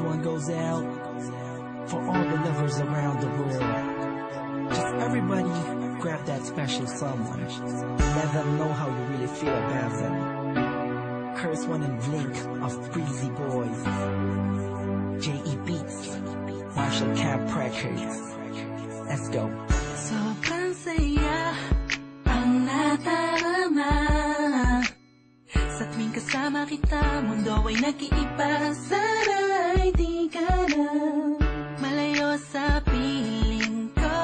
one goes out for all the lovers around the world. Just everybody grab that special someone. Let them know how you really feel about them. Curse one and Blink of Breezy Boys. J.E. Beats, Marshall Camp Records. Let's go. Sobrang saya ang nadarama sa tuwing kasama kita, mundo ay nag-iiba. Sana'y di ka na malayo sa piling ko,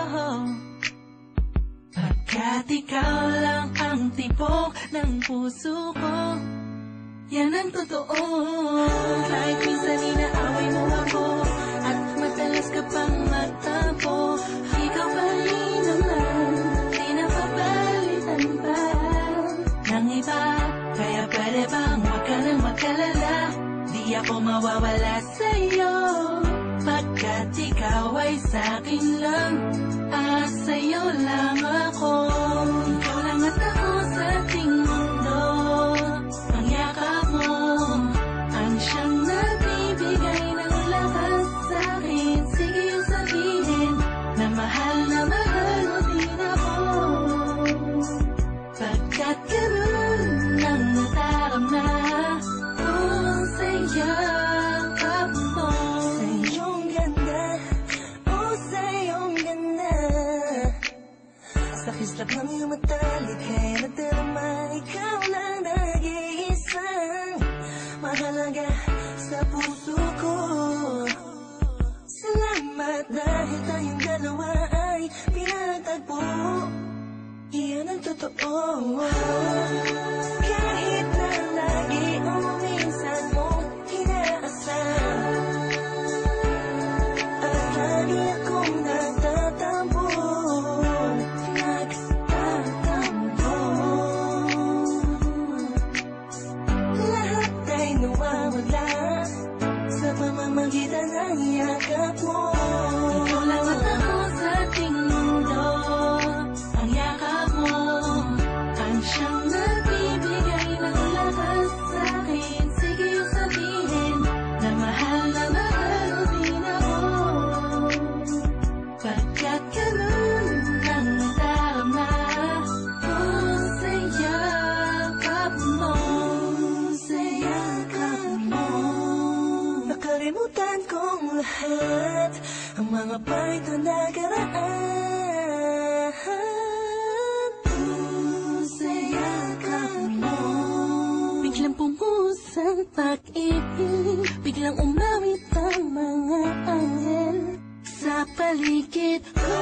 pagkat ikaw lang ang tibok ng puso ko. Yan ang totoo. Kahit minsan inaaway mo ako at madalas ka pang magtampo, ikaw pa rin naman, di napapalitan pa ng iba. Kaya pwede bang huwag ka nang mag-alala, di ako mawawala sa'yo, pagkat ikaw ay sa'kin lang, sa'yo lang ako. Ikaw lang at ako sa ating mundo. Ang yakap mo ang siyang nagbibigay ng lakas sa'kin. Sige yung sabihin na mahal mo din ako, pagkat ganun ang nadarama ko sa yakap mo. Sa iyong ganda, sa iyong ganda, sa kislap ng iyong mata, likha'y nadarama. Ikaw lang nag-iisang mahalaga sa puso ko. Salamat dahil tayong dalawa ay pinagtagpo. Iyan ang totoo. Kahit na lagi o minsan mo inaasam, at lagi akong nagtatampo, lahat ay nawawala sa pamamagitan ng yakap mo. Ikaw lang at ako sa ating mundo. Ang yakap mo ang siyang nagbibigay ng lakas sa'kin. Sige yung sabihin na mahal mo din ako, pagkat ganun ang nadarama ko sa yakap mo. Sa yakap mo, nakalimutan kong lahat ang mga pahit na nakaraan. Sa yakap mo, biglang pumuhos ang pag-ibig, biglang umawit ang mga anghel sa paligid ko.